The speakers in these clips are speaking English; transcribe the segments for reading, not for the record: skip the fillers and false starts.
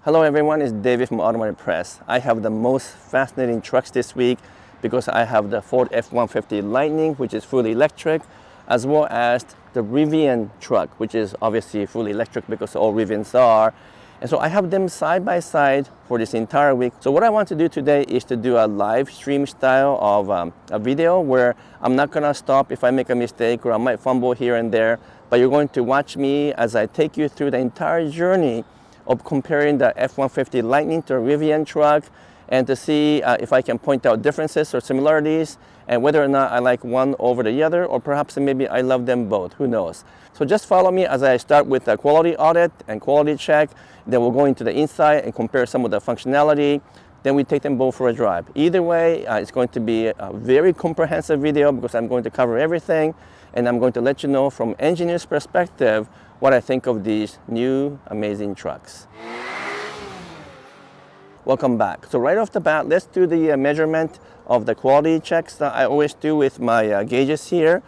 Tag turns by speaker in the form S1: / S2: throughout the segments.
S1: Hello everyone, it's David from Automotive Press. I have the most fascinating trucks this week because I have the Ford F-150 Lightning, which is fully electric, as well as the Rivian truck, which is obviously fully electric because all Rivians are. And so I have them side by side for this entire week. So what I want to do today is to do a live stream style of a video where I'm not gonna stop if I make a mistake or I might fumble here and there, but you're going to watch me as I take you through the entire journey of comparing the F-150 Lightning to a Rivian truck and to see if I can point out differences or similarities and whether or not I like one over the other, or perhaps maybe I love them both, who knows. So just follow me as I start with a quality audit and quality check, then we'll go into the inside and compare some of the functionality, then we take them both for a drive. Either way, it's going to be a very comprehensive video because I'm going to cover everything and I'm going to let you know from engineer's perspective what I think of these new amazing trucks. Welcome back. So right off the bat, let's do the measurement of the quality checks that I always do with my gauges here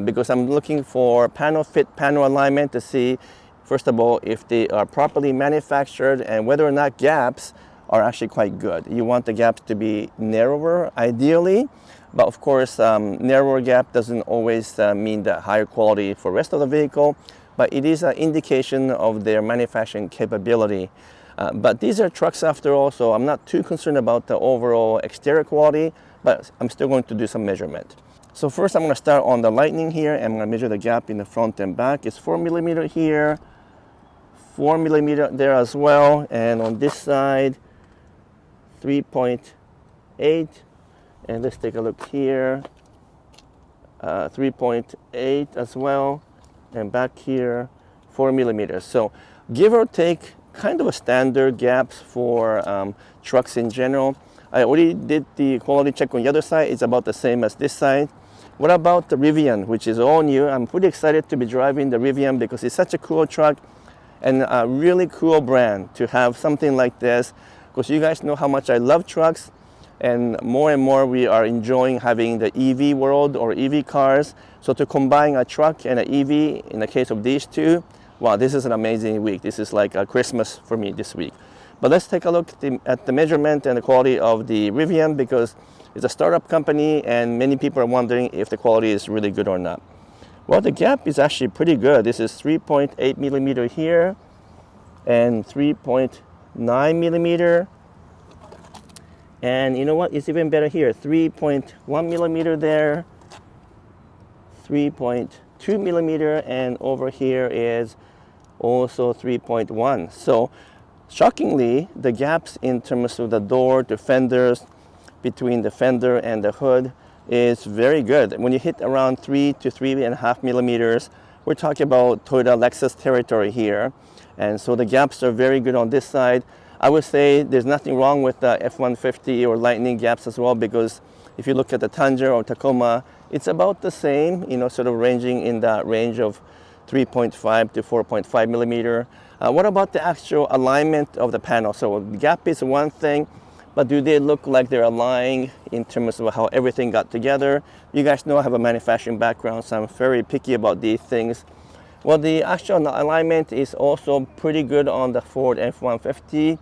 S1: because I'm looking for panel fit, panel alignment to see, first of all, if they are properly manufactured and whether or not gaps are actually quite good. You want the gaps to be narrower, ideally, but of course, narrower gap doesn't always mean the higher quality for the rest of the vehicle, but it is an indication of their manufacturing capability. But these are trucks after all, so I'm not too concerned about the overall exterior quality, but I'm still going to do some measurement. So first I'm going to start on the Lightning here, and I'm going to measure the gap in the front and back. It's 4 millimeter here, 4 millimeter there as well, and on this side, 3.8, and let's take a look here, 3.8 as well. And back here, 4 millimeters. So give or take, kind of a standard gaps for trucks in general. I already did the quality check on the other side. It's about the same as this side. What about the Rivian, which is all new? I'm pretty excited to be driving the Rivian because it's such a cool truck and a really cool brand to have something like this, because you guys know how much I love trucks, and more we are enjoying having the EV world or EV cars. So to combine a truck and an EV, in the case of these two, wow, this is an amazing week. This is like a Christmas for me this week. But let's take a look at the measurement and the quality of the Rivian, because it's a startup company and many people are wondering if the quality is really good or not. Well, the gap is actually pretty good. This is 3.8 millimeter here and 3.9 millimeter. And you know what? It's even better here. 3.1 millimeter there, 3.2 millimeter, and over here is also 3.1. So shockingly, the gaps in terms of the door to fenders, between the fender and the hood, is very good. When you hit around 3 to 3.5 millimeters, we're talking about Toyota Lexus territory here. And so the gaps are very good on this side. I would say there's nothing wrong with the F-150 or Lightning gaps as well, because if you look at the Tundra or Tacoma, it's about the same, sort of ranging in that range of 3.5 to 4.5 millimeter. What about the actual alignment of the panel? So the gap is one thing, but do they look like they're aligned in terms of how everything got together? You guys know I have a manufacturing background, so I'm very picky about these things. Well, the actual alignment is also pretty good on the Ford F-150,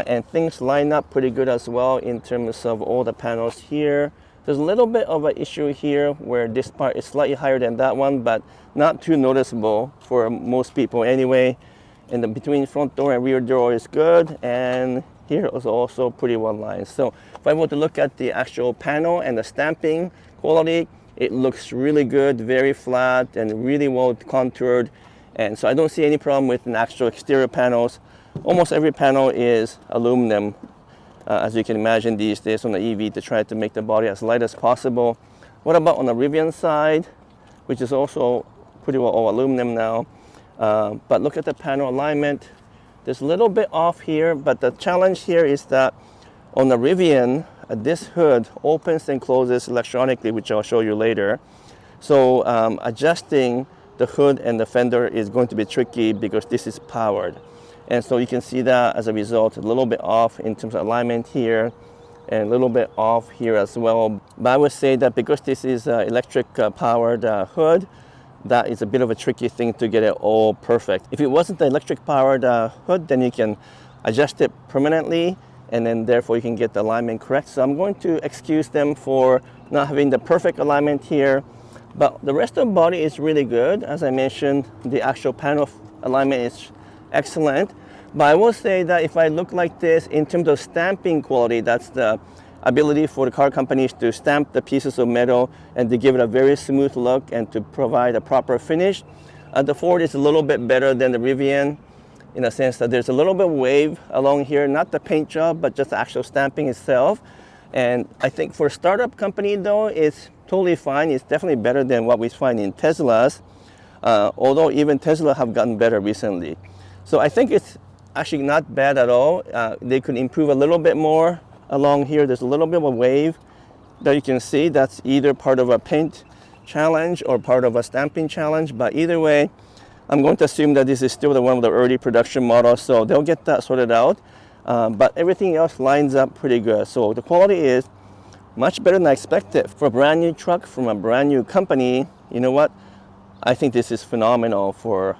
S1: and things line up pretty good as well in terms of all the panels here. There's a little bit of an issue here where this part is slightly higher than that one, but not too noticeable for most people anyway. And the between front door and rear door is good, and here is also pretty well lined. So if I were to look at the actual panel and the stamping quality, it looks really good, very flat and really well contoured. And so I don't see any problem with the actual exterior panels. Almost every panel is aluminum, as you can imagine these days on the EV, to try to make the body as light as possible. What about on the Rivian side, which is also pretty well all aluminum now. But look at the panel alignment. There's a little bit off here, but the challenge here is that on the Rivian, this hood opens and closes electronically, which I'll show you later. So adjusting the hood and the fender is going to be tricky because this is powered. And so you can see that as a result, a little bit off in terms of alignment here and a little bit off here as well. But I would say that because this is electric powered hood, that is a bit of a tricky thing to get it all perfect. If it wasn't the electric powered hood, then you can adjust it permanently, and then therefore you can get the alignment correct. So I'm going to excuse them for not having the perfect alignment here, but the rest of the body is really good. As I mentioned, the actual panel alignment is excellent. But I will say that if I look like this in terms of stamping quality, that's the ability for the car companies to stamp the pieces of metal and to give it a very smooth look and to provide a proper finish. The Ford is a little bit better than the Rivian in a sense that there's a little bit of wave along here, not the paint job, but just the actual stamping itself. And I think for a startup company though, it's totally fine. It's definitely better than what we find in Teslas, although even Tesla have gotten better recently. So I think it's actually not bad at all. They could improve a little bit more along here. There's a little bit of a wave that you can see. That's either part of a paint challenge or part of a stamping challenge, but either way, I'm going to assume that this is still one of the early production models, so they'll get that sorted out. But everything else lines up pretty good. So the quality is much better than I expected. For a brand new truck from a brand new company, you know what? I think this is phenomenal for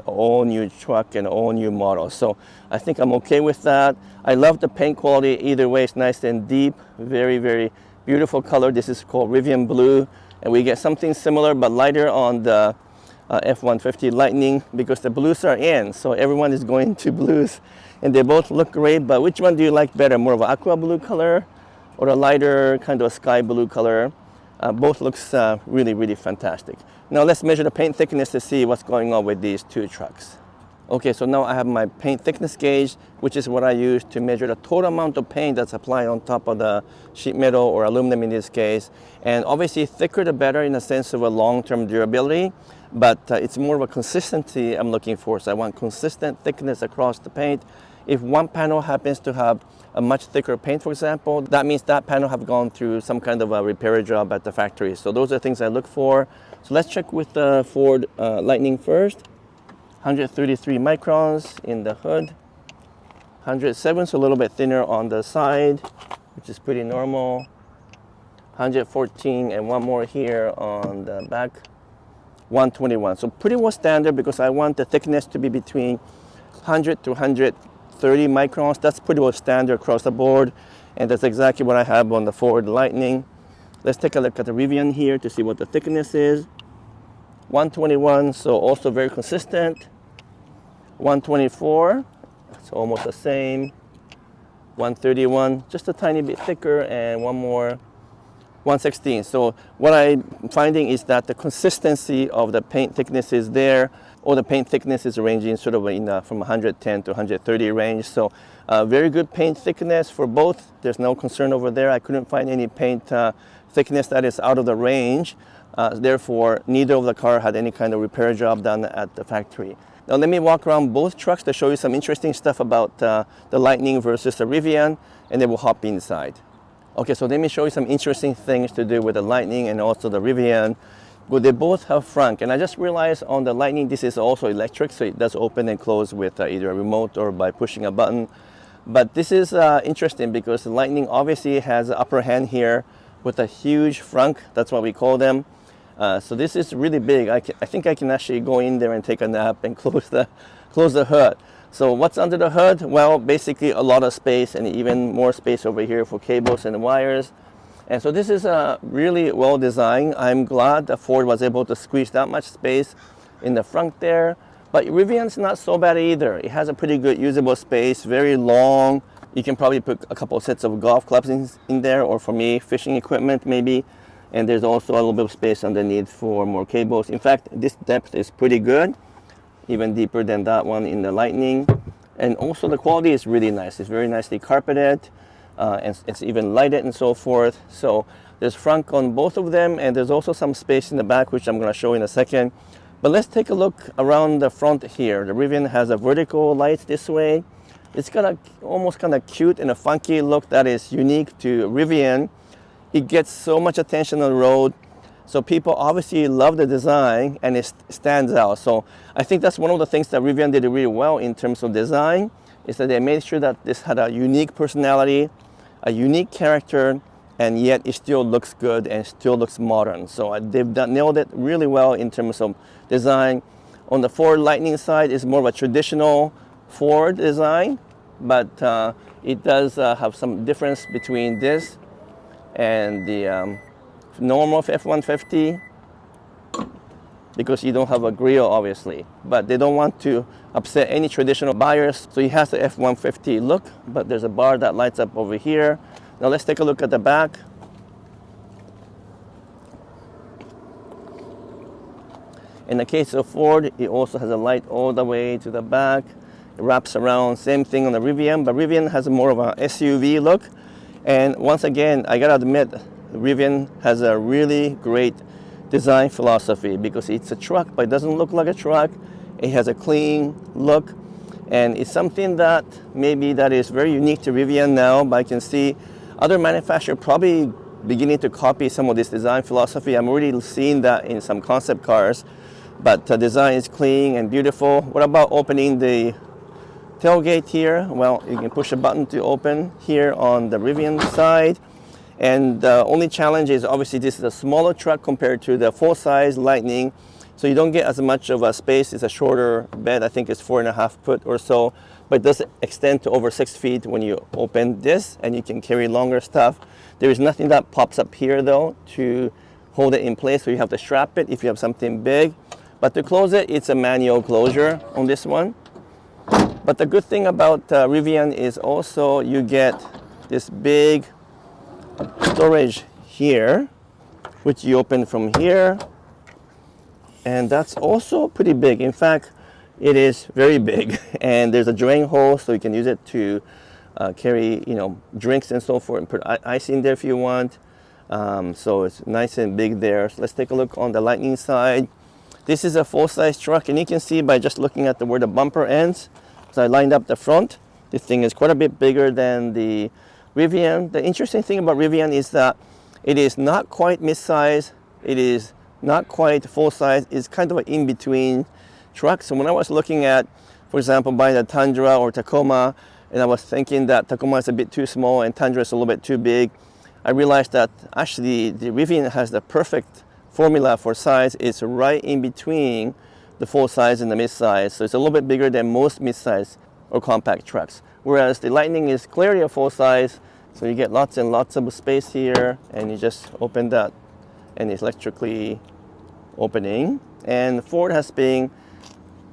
S1: all new truck and all new models. So I think I'm okay with that. I love the paint quality. Either way, it's nice and deep. Very, very beautiful color. This is called Rivian Blue. And we get something similar but lighter on the F-150 Lightning because the blues are in. So everyone is going to blues. And they both look great, but which one do you like better? More of an aqua blue color or a lighter kind of a sky blue color? Both looks really, really fantastic. Now let's measure the paint thickness to see what's going on with these two trucks. Okay, so now I have my paint thickness gauge, which is what I use to measure the total amount of paint that's applied on top of the sheet metal or aluminum in this case. And obviously thicker the better in the sense of a long-term durability, but it's more of a consistency I'm looking for. So I want consistent thickness across the paint. If one panel happens to have a much thicker paint, for example, that means that panel have gone through some kind of a repair job at the factory. So those are things I look for. So let's check with the Ford Lightning first. 133 microns in the hood. 107, so a little bit thinner on the side, which is pretty normal. 114 and one more here on the back. 121, so pretty well standard because I want the thickness to be between 100 to 130 microns. That's pretty well standard across the board, and that's exactly what I have on the Ford Lightning. Let's take a look at the Rivian here to see what the thickness is. 121, so also very consistent. 124, it's almost the same. 131, just a tiny bit thicker, and one more. 116. So what I'm finding is that the consistency of the paint thickness is there, or the paint thickness is ranging sort of in from 110 to 130 range. So very good paint thickness for both. There's no concern over there. I couldn't find any paint thickness that is out of the range. Therefore, neither of the car had any kind of repair job done at the factory. Now let me walk around both trucks to show you some interesting stuff about the Lightning versus the Rivian, and then we'll hop inside. Okay, so let me show you some interesting things to do with the Lightning and also the Rivian. Well, they both have frunk, and I just realized on the Lightning this is also electric, so it does open and close with either a remote or by pushing a button. But this is interesting because the Lightning obviously has the upper hand here with a huge frunk. That's what we call them. So this is really big. I think I can actually go in there and take a nap and close the hood. So what's under the hood? Well, basically a lot of space and even more space over here for cables and wires. And so this is really well designed. I'm glad that Ford was able to squeeze that much space in the front there. But Rivian's not so bad either. It has a pretty good usable space, very long. You can probably put a couple of sets of golf clubs in there, or for me, fishing equipment maybe. And there's also a little bit of space underneath for more cables. In fact, this depth is pretty good, even deeper than that one in the Lightning. And also the quality is really nice. It's very nicely carpeted, and it's even lighted and so forth. So there's frunk on both of them, and there's also some space in the back, which I'm going to show in a second. But let's take a look around the front here. The Rivian has a vertical light this way. It's got a almost kind of cute and a funky look that is unique to Rivian. It gets so much attention on the road. So people obviously love the design, and it stands out. So I think that's one of the things that Rivian did really well in terms of design, is that they made sure that this had a unique personality, a unique character, and yet it still looks good and still looks modern. So they've nailed it really well in terms of design. On the Ford Lightning side is more of a traditional Ford design, but it does have some difference between this and the normal F-150, because you don't have a grille, obviously. But they don't want to upset any traditional buyers, so it has the F-150 look, but there's a bar that lights up over here. Now let's take a look at the back. In the case of Ford, it also has a light all the way to the back. It wraps around, same thing on the Rivian, but Rivian has more of an SUV look. And once again, I gotta admit, Rivian has a really great design philosophy, because it's a truck, but it doesn't look like a truck. It has a clean look, and it's something that maybe that is very unique to Rivian now, but I can see other manufacturers probably beginning to copy some of this design philosophy. I'm already seeing that in some concept cars. But the design is clean and beautiful. What about opening the tailgate here? Well, you can push a button to open here on the Rivian side. And the only challenge is obviously this is a smaller truck compared to the full-size Lightning. So you don't get as much of a space. It's a shorter bed. I think it's 4.5 foot or so. But it does extend to over 6 feet when you open this, and you can carry longer stuff. There is nothing that pops up here though to hold it in place, so you have to strap it if you have something big. But to close it, it's a manual closure on this one. But the good thing about Rivian is also you get this big storage here, which you open from here. And that's also pretty big. In fact, it is very big. And there's a drain hole, so you can use it to carry, drinks and so forth, and put ice in there if you want. So it's nice and big there. So let's take a look on the Lightning side. This is a full-size truck, and you can see by just looking at where the bumper ends. So I lined up the front. This thing is quite a bit bigger than the Rivian. The interesting thing about Rivian is that it is not quite mid-size. It is not quite full-size. It's kind of an in-between truck. So when I was looking at, for example, buying the Tundra or Tacoma, and I was thinking that Tacoma is a bit too small and Tundra is a little bit too big, I realized that actually the Rivian has the perfect formula for size. It's right in between the full size and the mid-size. So it's a little bit bigger than most mid-size or compact trucks. Whereas the Lightning is clearly a full size, so you get lots and lots of space here, and you just open that and it's electrically opening. And Ford has been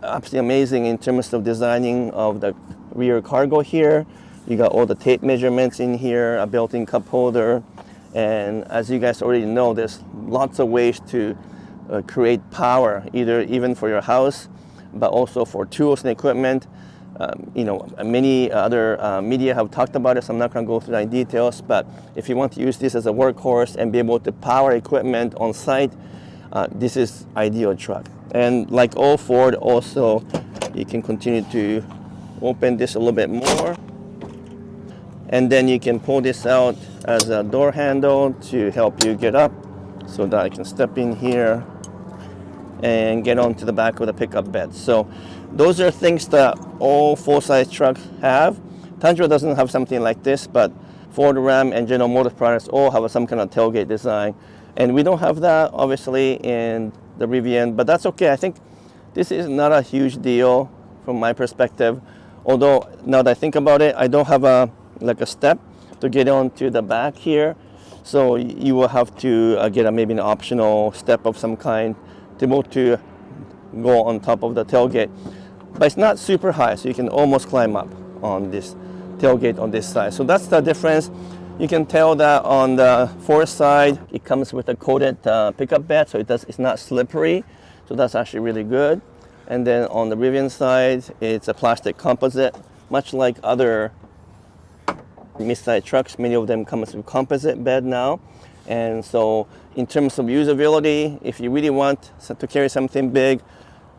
S1: absolutely amazing in terms of designing of the rear cargo here. You got all the tape measurements in here, a built-in cup holder. And as you guys already know, there's lots of ways to create power, even for your house, but also for tools and equipment. Many other media have talked about it, so I'm not going to go through that in details. But if you want to use this as a workhorse and be able to power equipment on site, this is ideal truck. And like all Ford, also you can continue to open this a little bit more. And then you can pull this out as a door handle to help you get up, so that I can step in here and get onto the back of the pickup bed. So those are things that all full-size trucks have. Tundra doesn't have something like this, but Ford, Ram, and General Motors products all have some kind of tailgate design. And we don't have that, obviously, in the Rivian, but that's okay. I think this is not a huge deal from my perspective. Although, now that I think about it, I don't have a step to get onto the back here, so you will have to get maybe an optional step of some kind to be able to go on top of the tailgate. But it's not super high, so you can almost climb up on this tailgate on this side. So that's the difference. You can tell that on the Ford side, it comes with a coated pickup bed, so it's not slippery. So that's actually really good. And then on the Rivian side, it's a plastic composite, much like other mid-size trucks. Many of them come with composite bed now. And so in terms of usability, if you really want to carry something big,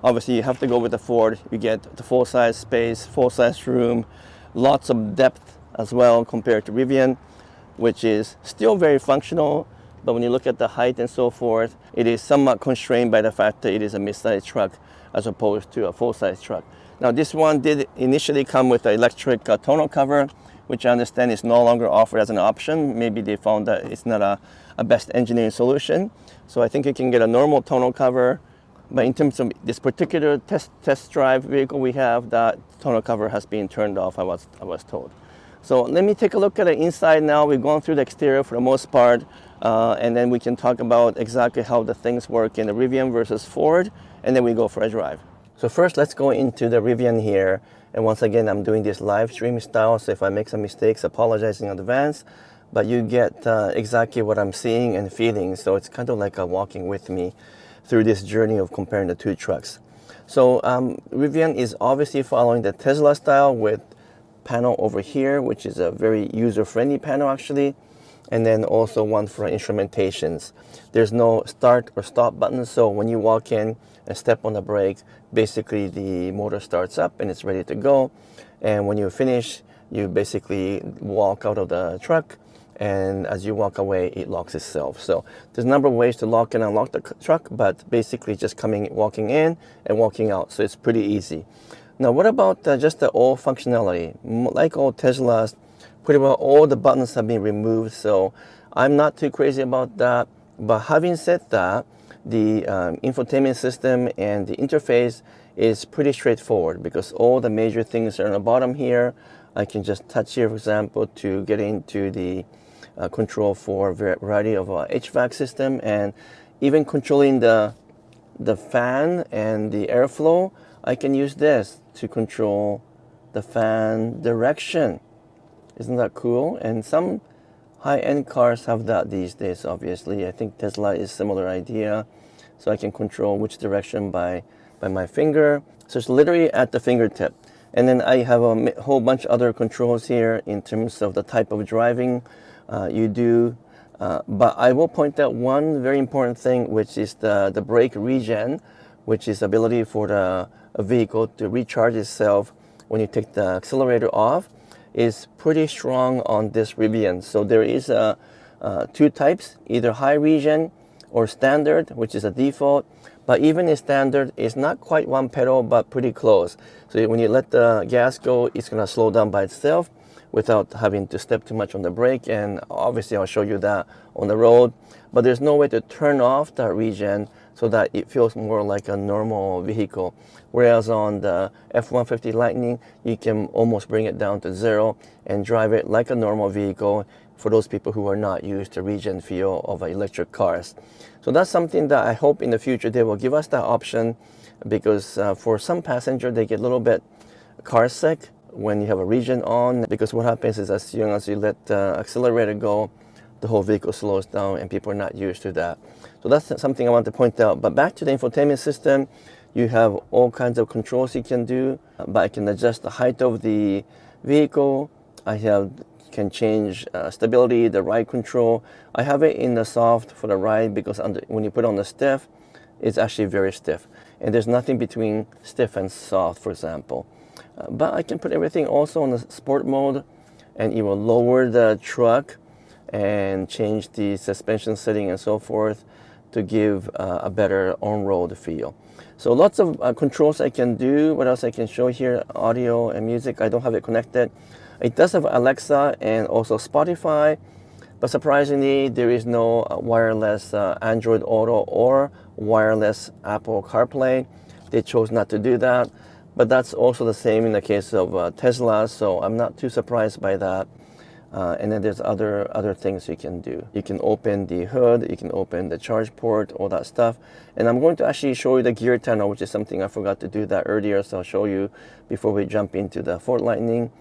S1: obviously you have to go with the Ford. You get the full-size space, full-size room, lots of depth as well compared to Rivian, which is still very functional. But when you look at the height and so forth, it is somewhat constrained by the fact that it is a mid-size truck as opposed to a full-size truck. Now this one did initially come with an electric tonneau cover, which I understand is no longer offered as an option. Maybe they found that it's not a best engineering solution. So I think you can get a normal tonneau cover, But in terms of this particular test drive vehicle we have, that tonneau cover has been turned off, I was told. So let me take a look at the inside now. We've gone through the exterior for the most part, and then we can talk about exactly how the things work in the Rivian versus Ford, and then we go for a drive. So first, let's go into the Rivian here. And once again, I'm doing this live stream style, so if I make some mistakes, apologizing in advance. But you get exactly what I'm seeing and feeling, so it's kind of like a walking with me through this journey of comparing the two trucks. So Rivian is obviously following the Tesla style with panel over here, which is a very user-friendly panel actually, and then also one for instrumentations. There's no start or stop button, so when you walk in and step on the brake, basically the motor starts up and it's ready to go, and when you finish, you basically walk out of the truck, and as you walk away, it locks itself. So there's a number of ways to lock and unlock the truck, but basically just walking in and walking out, so it's pretty easy. Now what about just the old functionality? Like all Teslas, pretty well all the buttons have been removed, so I'm not too crazy about that. But having said that, the infotainment system and the interface is pretty straightforward because all the major things are on the bottom here. I can just touch here, for example, to get into the control for a variety of HVAC system, and even controlling the fan and the airflow. I can use this to control the fan direction. Isn't that cool? And some high-end cars have that these days, obviously. I think Tesla is a similar idea. So I can control which direction by my finger. So it's literally at the fingertip. And then I have a whole bunch of other controls here in terms of the type of driving you do. But I will point out one very important thing, which is the brake regen, which is ability for the vehicle to recharge itself when you take the accelerator off, is pretty strong on this Rivian. So there is two types, either high regen or standard, which is a default. But even in standard, it's not quite one pedal, but pretty close. So when you let the gas go, it's gonna slow down by itself without having to step too much on the brake. And obviously I'll show you that on the road. But there's no way to turn off that regen so that it feels more like a normal vehicle. Whereas on the F-150 Lightning, you can almost bring it down to zero and drive it like a normal vehicle for those people who are not used to regen feel of electric cars. So that's something that I hope in the future they will give us that option, because for some passenger, they get a little bit car sick when you have a regen on, because what happens is as soon as you let the accelerator go, the whole vehicle slows down and people are not used to that. So that's something I want to point out. But back to the infotainment system, you have all kinds of controls you can do, but I can adjust the height of the vehicle. I can change stability, the ride control. I have it in the soft for the ride because when you put on the stiff, it's actually very stiff. And there's nothing between stiff and soft, for example. But I can put everything also on the sport mode, and it will lower the truck and change the suspension setting and so forth to give a better on-road feel. So lots of controls I can do. What else I can show here? Audio and music. I don't have it connected. It does have Alexa and also Spotify, but surprisingly, there is no wireless Android Auto or wireless Apple CarPlay. They chose not to do that, but that's also the same in the case of Tesla, so I'm not too surprised by that. And then there's other things you can do. You can open the hood, you can open the charge port, all that stuff. And I'm going to actually show you the gear tunnel, which is something I forgot to do that earlier, so I'll show you before we jump into the Ford Lightning.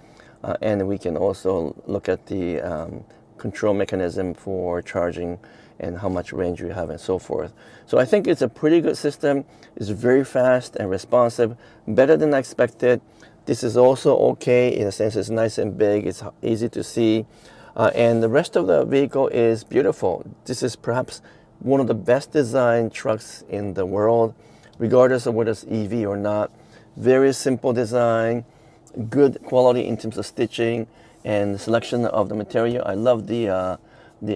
S1: And we can also look at the control mechanism for charging and how much range you have and so forth. So I think it's a pretty good system. It's very fast and responsive, better than I expected. This is also okay in a sense it's nice and big, it's easy to see. And the rest of the vehicle is beautiful. This is perhaps one of the best designed trucks in the world, regardless of whether it's EV or not. Very simple design, good quality in terms of stitching and selection of the material. I love the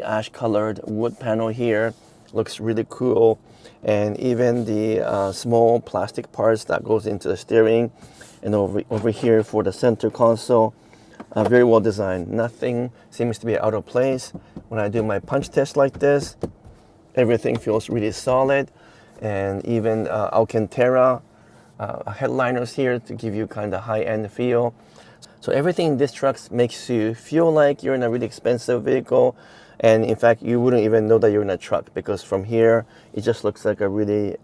S1: ash colored wood panel here. Looks really cool. And even the small plastic parts that goes into the steering, and over here for the center console, very well designed. Nothing seems to be out of place. When I do my punch test like this, everything feels really solid. and even Alcantara headliners here to give you kind of high-end feel. So everything in this truck makes you feel like you're in a really expensive vehicle, and in fact you wouldn't even know that you're in a truck, because from here it just looks like a really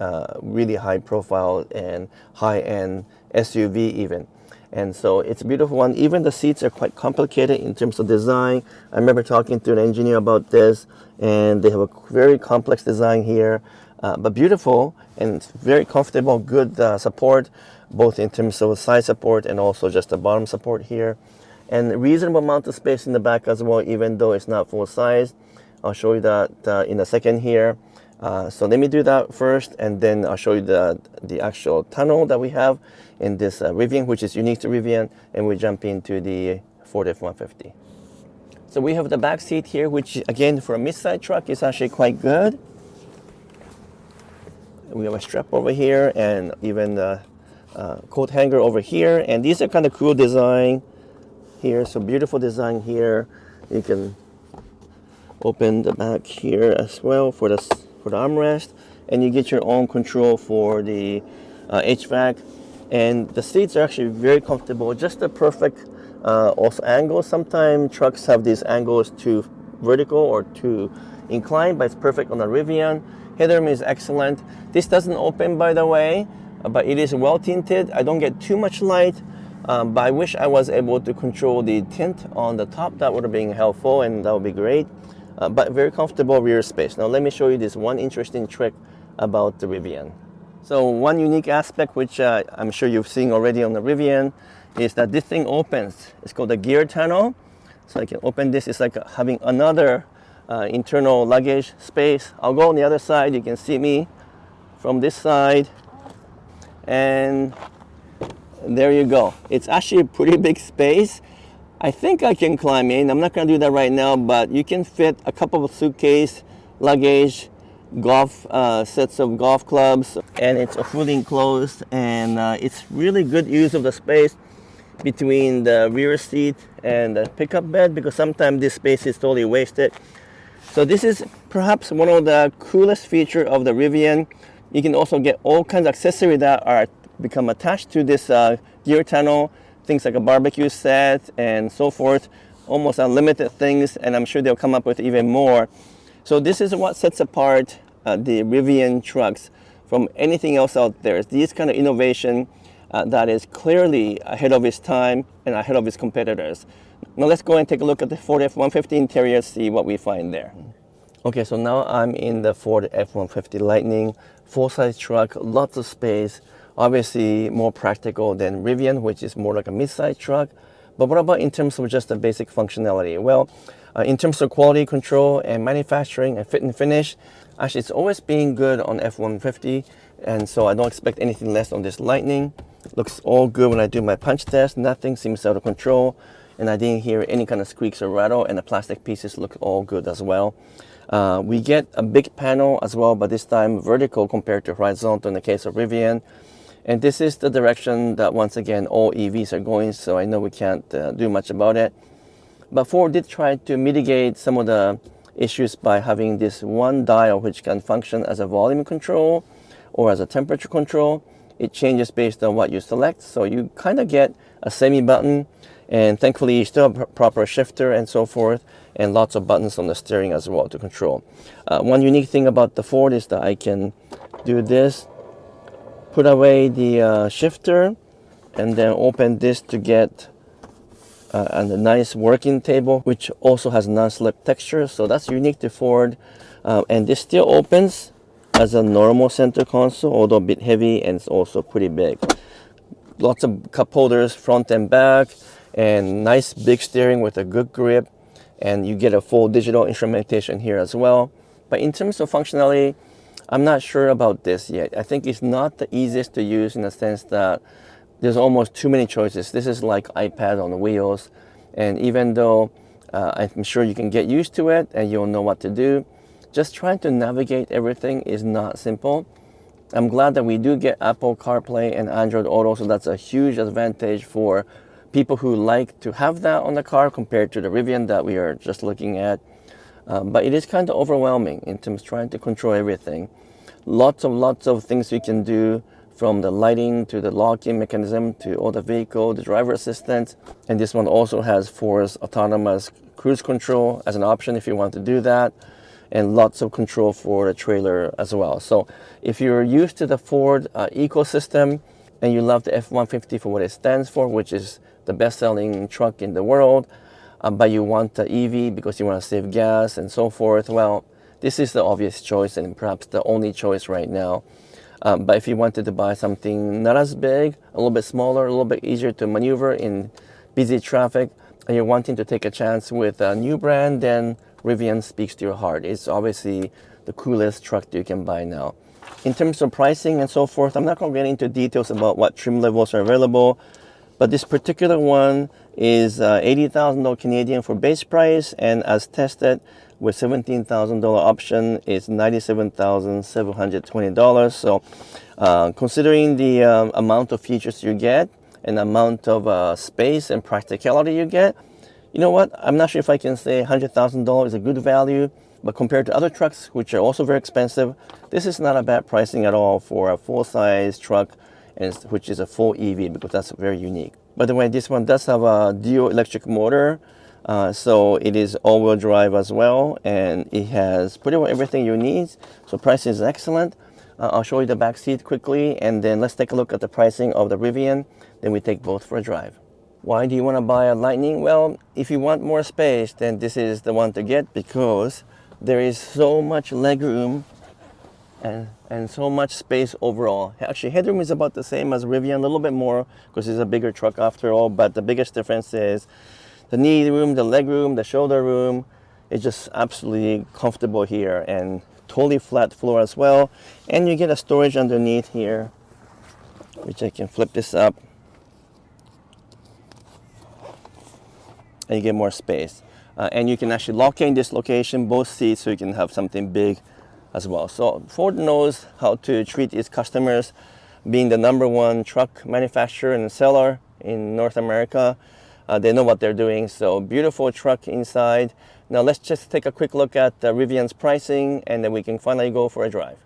S1: really high profile and high-end SUV even. And so it's a beautiful one. Even the seats are quite complicated in terms of design. I remember talking to an engineer about this, and they have a very complex design here, but beautiful and it's very comfortable, good support, both in terms of side support and also just the bottom support here. And reasonable amount of space in the back as well, even though it's not full size. I'll show you that in a second here. So let me do that first, and then I'll show you the actual tunnel that we have in this Rivian, which is unique to Rivian, and we jump into the Ford F-150. So we have the back seat here, which again for a mid-size truck is actually quite good. We have a strap over here and even the coat hanger over here, and these are kind of cool design here. So beautiful design here. You can open the back here as well for the armrest, and you get your own control for the HVAC, and the seats are actually very comfortable, just the perfect also angle. Sometimes trucks have these angles too vertical or too inclined, but it's perfect on the Rivian. Headroom is excellent. This doesn't open, by the way, but it is well tinted. I don't get too much light, but I wish I was able to control the tint on the top. That would have been helpful, and that would be great. But very comfortable rear space. Now let me show you this one interesting trick about the Rivian. So one unique aspect, which I'm sure you've seen already on the Rivian, is that this thing opens. It's called the gear tunnel. So I can open this. It's like having another internal luggage space. I'll go on the other side. You can see me from this side, and there you go. It's actually a pretty big space. I think I can climb in. I'm not going to do that right now, but you can fit a couple of suitcase, luggage, golf sets of golf clubs, and it's fully enclosed, and it's really good use of the space between the rear seat and the pickup bed, because sometimes this space is totally wasted. So this is perhaps one of the coolest features of the Rivian. You can also get all kinds of accessories that are become attached to this gear tunnel. Things like a barbecue set and so forth, almost unlimited things, and I'm sure they'll come up with even more. So this is what sets apart the Rivian trucks from anything else out there. It's these kind of innovation that is clearly ahead of its time and ahead of its competitors. Now let's go and take a look at the Ford F-150 interior, see what we find there. Okay, so now I'm in the Ford F-150 Lightning, full-size truck, lots of space. Obviously more practical than Rivian, which is more like a mid-size truck. But what about in terms of just the basic functionality? Well, in terms of quality control and manufacturing and fit and finish, actually it's always been good on F-150, and so I don't expect anything less on this Lightning. Looks all good when I do my punch test. Nothing seems out of control, and I didn't hear any kind of squeaks or rattle, and the plastic pieces look all good as well. We get a big panel as well, but this time vertical compared to horizontal in the case of Rivian. And this is the direction that, once again, all EVs are going, so I know we can't do much about it. But Ford did try to mitigate some of the issues by having this one dial which can function as a volume control or as a temperature control. It changes based on what you select, so you kind of get a semi-button, and thankfully you still have a proper shifter and so forth, and lots of buttons on the steering as well to control. One unique thing about the Ford is that I can do this, put away the shifter, and then open this to get a nice working table, which also has non-slip texture. So that's unique to Ford. And this still opens as a normal center console, although a bit heavy, and it's also pretty big. Lots of cup holders front and back, and nice big steering with a good grip. And you get a full digital instrumentation here as well. But in terms of functionality, I'm not sure about this yet. I think it's not the easiest to use in the sense that there's almost too many choices. This is like iPad on wheels. And even though I'm sure you can get used to it and you'll know what to do, just trying to navigate everything is not simple. I'm glad that we do get Apple CarPlay and Android Auto, so that's a huge advantage for people who like to have that on the car compared to the Rivian that we are just looking at. But it is kind of overwhelming in terms of trying to control everything. Lots of things you can do, from the lighting to the locking mechanism to all the vehicle, the driver assistant. And this one also has force autonomous cruise control as an option if you want to do that, and lots of control for the trailer as well. So if you're used to the Ford ecosystem and you love the F-150 for what it stands for, which is the best-selling truck in the world, but you want the EV because you want to save gas and so forth, well, this is the obvious choice and perhaps the only choice right now. But if you wanted to buy something not as big, a little bit smaller, a little bit easier to maneuver in busy traffic, and you're wanting to take a chance with a new brand, then Rivian speaks to your heart. It's obviously the coolest truck that you can buy now. In terms of pricing and so forth, I'm not going to get into details about what trim levels are available, but this particular one is $80,000 Canadian for base price, and as tested with $17,000 option is $97,720. So considering the amount of features you get and amount of space and practicality you get, you know what, I'm not sure if I can say $100,000 is a good value, but compared to other trucks, which are also very expensive, this is not a bad pricing at all for a full-size truck, and which is a full EV, because that's very unique. By the way, this one does have a dual electric motor, so it is all-wheel drive as well, and it has pretty well everything you need. So price is excellent. I'll show you the back seat quickly, and then let's take a look at the pricing of the Rivian. Then we take both for a drive. Why do you want to buy a Lightning? Well, if you want more space, then this is the one to get, because there is so much legroom and so much space overall. Actually, headroom is about the same as Rivian, a little bit more because it's a bigger truck after all, but the biggest difference is the knee room, the leg room, the shoulder room. It's just absolutely comfortable here, and totally flat floor as well. And you get a storage underneath here, which I can flip this up, and you get more space. And you can actually lock in this location, both seats, so you can have something big as well. So Ford knows how to treat its customers, being the #1 truck manufacturer and seller in North America. They know what they're doing. So beautiful truck inside. Now let's just take a quick look at Rivian's pricing, and then we can finally go for a drive.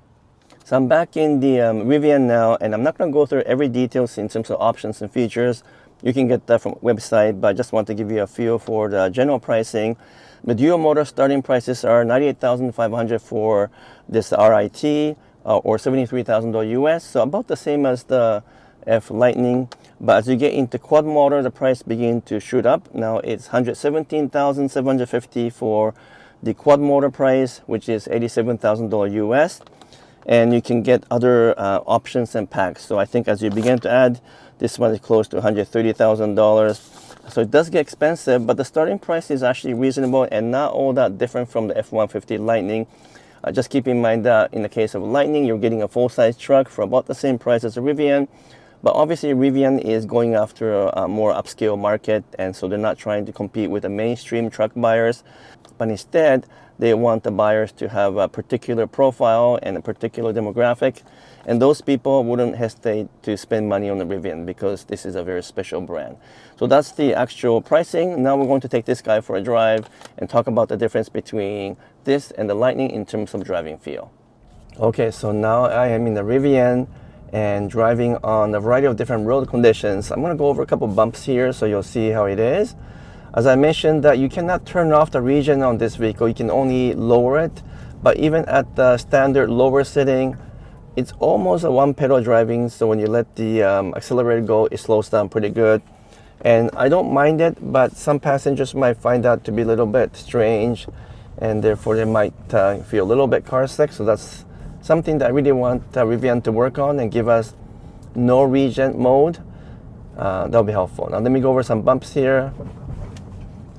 S1: So I'm back in the Rivian now, and I'm not going to go through every details in terms of options and features. You can get that from the website, but I just want to give you a feel for the general pricing. The dual motor starting prices are $98,500 for this RIT, or $73,000 US, so about the same as the F Lightning. But as you get into quad motor, the price begins to shoot up. Now it's $117,750 for the quad motor price, which is $87,000 US. And you can get other options and packs. So I think as you begin to add, this one is close to $130,000. So it does get expensive, but the starting price is actually reasonable and not all that different from the F-150 Lightning. Just keep in mind that in the case of Lightning, you're getting a full-size truck for about the same price as a Rivian. But obviously Rivian is going after a more upscale market, and so they're not trying to compete with the mainstream truck buyers, but instead they want the buyers to have a particular profile and a particular demographic, and those people wouldn't hesitate to spend money on the Rivian because this is a very special brand. So that's the actual pricing. Now we're going to take this guy for a drive and talk about the difference between this and the Lightning in terms of driving feel. Okay, so now I am in the Rivian and driving on a variety of different road conditions. I'm going to go over a couple bumps here so you'll see how it is. As I mentioned, that you cannot turn off the region on this vehicle, you can only lower it, but even at the standard lower setting, it's almost a one pedal driving, so when you let the accelerator go, it slows down pretty good. And I don't mind it, but some passengers might find that to be a little bit strange, and therefore they might feel a little bit car sick. So that's something that I really want Rivian to work on and give us no region mode. That'll be helpful. Now let me go over some bumps here.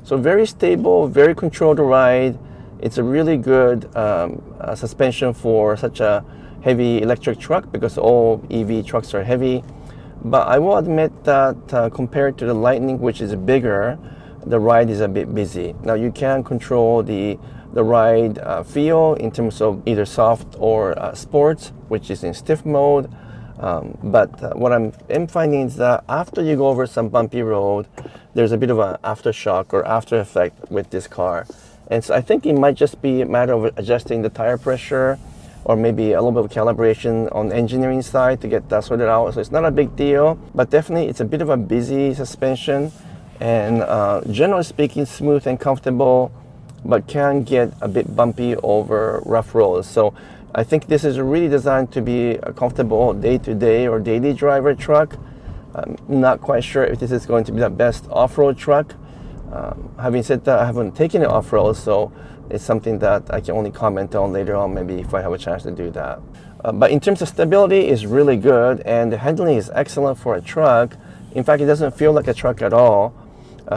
S1: So very stable, very controlled ride. It's a really good suspension for such a heavy electric truck, because all EV trucks are heavy. But I will admit that compared to the Lightning, which is bigger, the ride is a bit busy. Now you can control the ride feel in terms of either soft or sports, which is in stiff mode. But what I'm finding is that after you go over some bumpy road, there's a bit of an aftershock or after effect with this car. And so I think it might just be a matter of adjusting the tire pressure. or maybe a little bit of calibration on the engineering side to get that sorted out. So it's not a big deal, but definitely it's a bit of a busy suspension, and generally speaking, smooth and comfortable, but can get a bit bumpy over rough roads. So I think this is really designed to be a comfortable day-to-day or daily driver truck. I'm not quite sure if this is going to be the best off-road truck. Having said that, I haven't taken it off-road, so it's something that I can only comment on later on, maybe if I have a chance to do that. But in terms of stability, it's really good, and the handling is excellent for a truck. In fact, it doesn't feel like a truck at all.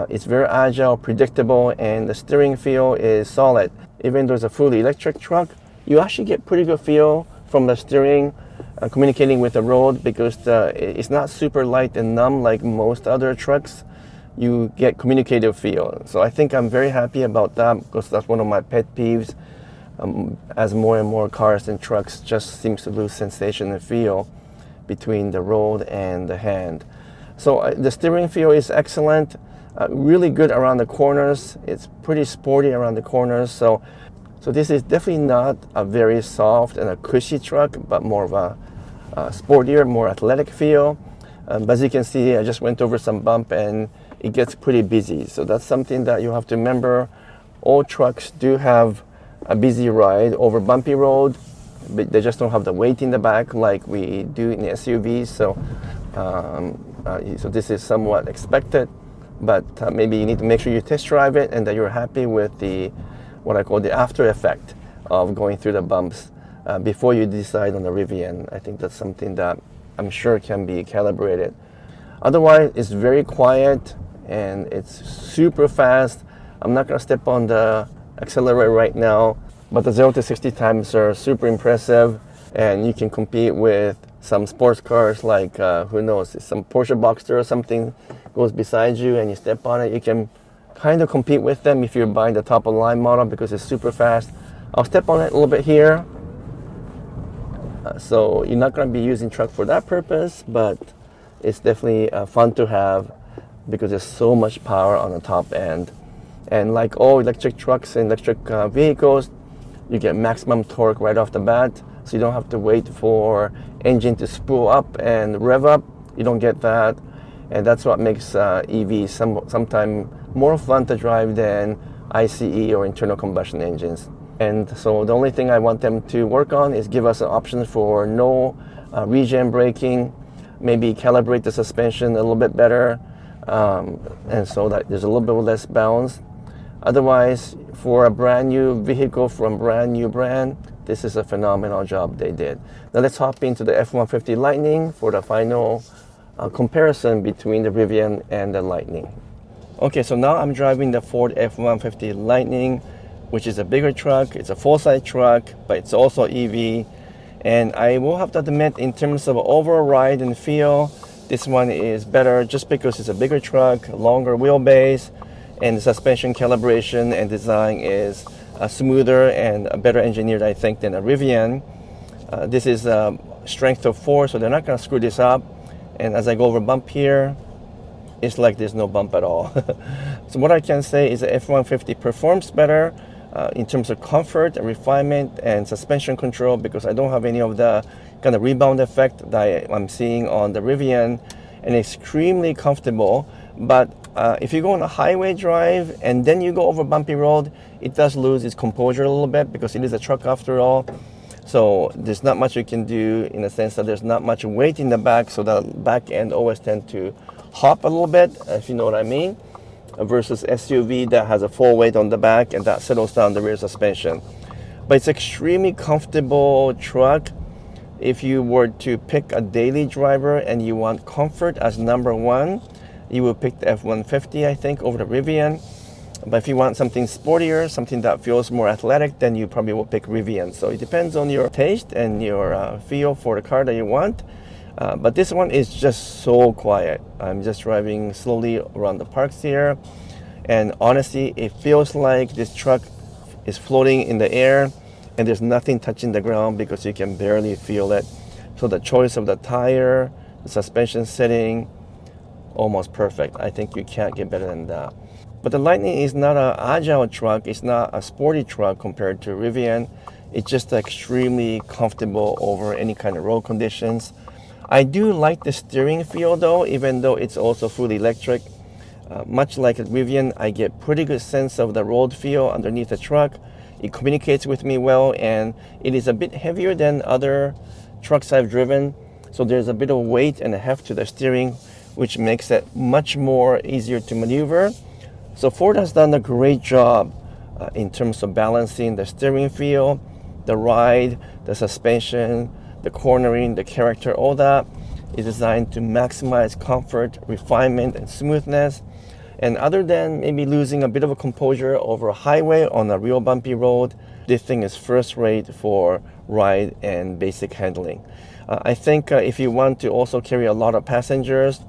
S1: It's very agile, predictable, and the steering feel is solid. Even though it's a fully electric truck, you actually get pretty good feel from the steering communicating with the road, because it's not super light and numb like most other trucks. You get communicative feel. So I think I'm very happy about that, because that's one of my pet peeves. As more and more cars and trucks just seems to lose sensation and feel between the road and the hand. So the steering feel is excellent, really good around the corners. It's pretty sporty around the corners. So this is definitely not a very soft and a cushy truck, but more of a sportier, more athletic feel. But as you can see, I just went over some bump and it gets pretty busy. So that's something that you have to remember. All trucks do have a busy ride over bumpy road, but they just don't have the weight in the back like we do in the SUVs. So this is somewhat expected, but maybe you need to make sure you test drive it and that you're happy with what I call the after effect of going through the bumps before you decide on the Rivian. I think that's something that I'm sure can be calibrated. Otherwise, it's very quiet and it's super fast. I'm not gonna step on the accelerator right now, but the 0 to 60 times are super impressive, and you can compete with some sports cars like, who knows, some Porsche Boxster or something goes beside you and you step on it. You can kind of compete with them if you're buying the top of the line model, because it's super fast. I'll step on it a little bit here. So you're not going to be using truck for that purpose, but it's definitely fun to have because there's so much power on the top end. And like all electric trucks and electric vehicles, you get maximum torque right off the bat, so you don't have to wait for engine to spool up and rev up. You don't get that, and that's what makes EVs sometimes more fun to drive than ICE or internal combustion engines. And so the only thing I want them to work on is give us an option for no regen braking, maybe calibrate the suspension a little bit better, and so that there's a little bit less bounce. Otherwise, for a brand new vehicle from a brand new brand, this is a phenomenal job they did. Now let's hop into the F-150 Lightning for the final comparison between the Rivian and the Lightning. Okay, so now I'm driving the Ford F-150 Lightning, which is a bigger truck. It's a full-size truck, but it's also EV. And I will have to admit, in terms of overall ride and feel, this one is better just because it's a bigger truck, longer wheelbase, and the suspension calibration and design is smoother and better engineered, I think, than a Rivian. This is strength of 4, so they're not going to screw this up. And as I go over bump here, it's like there's no bump at all. So what I can say is the F-150 performs better in terms of comfort, refinement, and suspension control, because I don't have any of the kind of rebound effect that I'm seeing on the Rivian, and extremely comfortable. But if you go on a highway drive and then you go over bumpy road, it does lose its composure a little bit because it is a truck after all. So there's not much you can do, in the sense that there's not much weight in the back, so the back end always tend to hop a little bit, if you know what I mean, versus SUV that has a full weight on the back and that settles down the rear suspension. But it's extremely comfortable truck. If you were to pick a daily driver and you want comfort as number one, you will pick the F-150, I think, over the Rivian. But if you want something sportier, something that feels more athletic, then you probably will pick Rivian. So it depends on your taste and your feel for the car that you want. But this one is just so quiet. I'm just driving slowly around the parks here. And honestly, it feels like this truck is floating in the air and there's nothing touching the ground because you can barely feel it. So the choice of the tire, the suspension setting, almost perfect. I think you can't get better than that. But the Lightning is not an agile truck. It's not a sporty truck compared to Rivian. It's just extremely comfortable over any kind of road conditions. I do like the steering feel though, even though it's also fully electric. Much like a Rivian, I get pretty good sense of the road feel underneath the truck. It communicates with me well, and it is a bit heavier than other trucks I've driven. So there's a bit of weight and a heft to the steering, which makes it much more easier to maneuver. So Ford has done a great job in terms of balancing the steering feel, the ride, the suspension, the cornering, the character, all that is designed to maximize comfort, refinement, and smoothness. And other than maybe losing a bit of a composure over a highway on a real bumpy road, this thing is first rate for ride and basic handling. I think if you want to also carry a lot of passengers,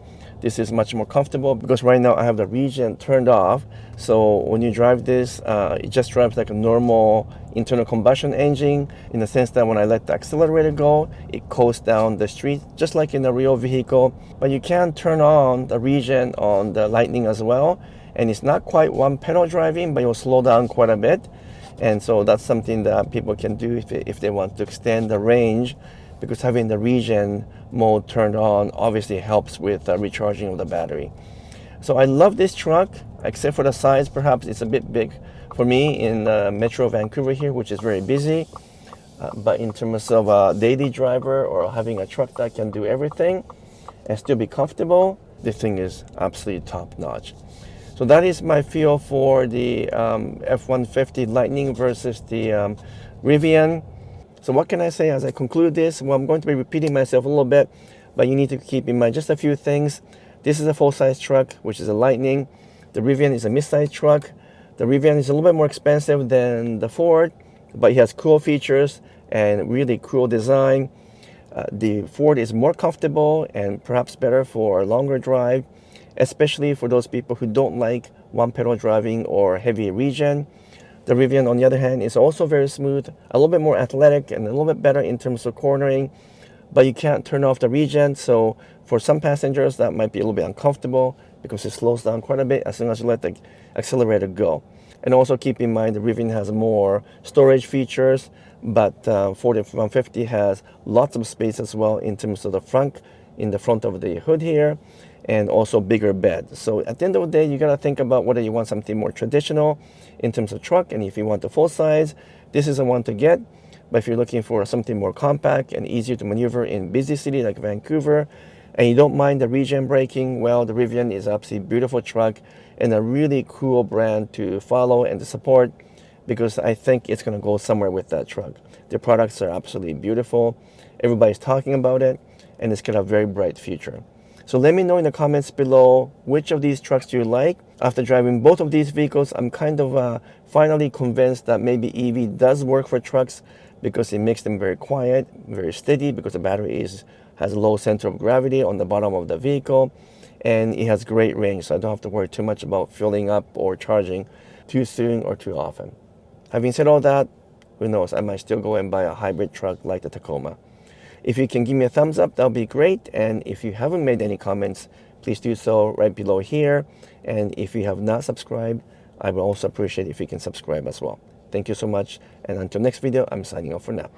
S1: this is much more comfortable because right now I have the regen turned off. So when you drive this, it just drives like a normal internal combustion engine in the sense that when I let the accelerator go, it coasts down the street just like in a real vehicle. But you can turn on the regen on the Lightning as well. And it's not quite one pedal driving, but you'll slow down quite a bit. And so that's something that people can do if they want to extend the range, because having the regen mode turned on obviously helps with recharging of the battery. So I love this truck, except for the size. Perhaps it's a bit big for me in Metro Vancouver here, which is very busy. But in terms of a daily driver or having a truck that can do everything and still be comfortable, this thing is absolutely top notch. So that is my feel for the F-150 Lightning versus the Rivian. So what can I say as I conclude this? Well, I'm going to be repeating myself a little bit, but you need to keep in mind just a few things. This is a full-size truck, which is a Lightning. The Rivian is a mid-size truck. The Rivian is a little bit more expensive than the Ford, but it has cool features and really cool design. The Ford is more comfortable and perhaps better for a longer drive, especially for those people who don't like one-pedal driving or heavy regen. The Rivian, on the other hand, is also very smooth, a little bit more athletic, and a little bit better in terms of cornering, but you can't turn off the regen, so for some passengers that might be a little bit uncomfortable because it slows down quite a bit as soon as you let the accelerator go. And also keep in mind the Rivian has more storage features, but Ford F-150 has lots of space as well in terms of the front, in the front of the hood here, and also bigger bed. So at the end of the day, you got to think about whether you want something more traditional in terms of truck, and if you want the full size, this is the one to get. But if you're looking for something more compact and easier to maneuver in busy city like Vancouver, and you don't mind the regen braking, well, the Rivian is absolutely a beautiful truck and a really cool brand to follow and to support, because I think it's going to go somewhere with that truck. Their products are absolutely beautiful. Everybody's talking about it, and it's got a very bright future. So let me know in the comments below which of these trucks do you like. After driving both of these vehicles, I'm kind of finally convinced that maybe EV does work for trucks because it makes them very quiet, very steady, because the battery has a low center of gravity on the bottom of the vehicle, and it has great range, so I don't have to worry too much about filling up or charging too soon or too often. Having said all that, who knows, I might still go and buy a hybrid truck like the Tacoma. If you can give me a thumbs up, that'll be great. And if you haven't made any comments, please do so right below here. And if you have not subscribed, I will also appreciate if you can subscribe as well. Thank you so much. And until next video, I'm signing off for now.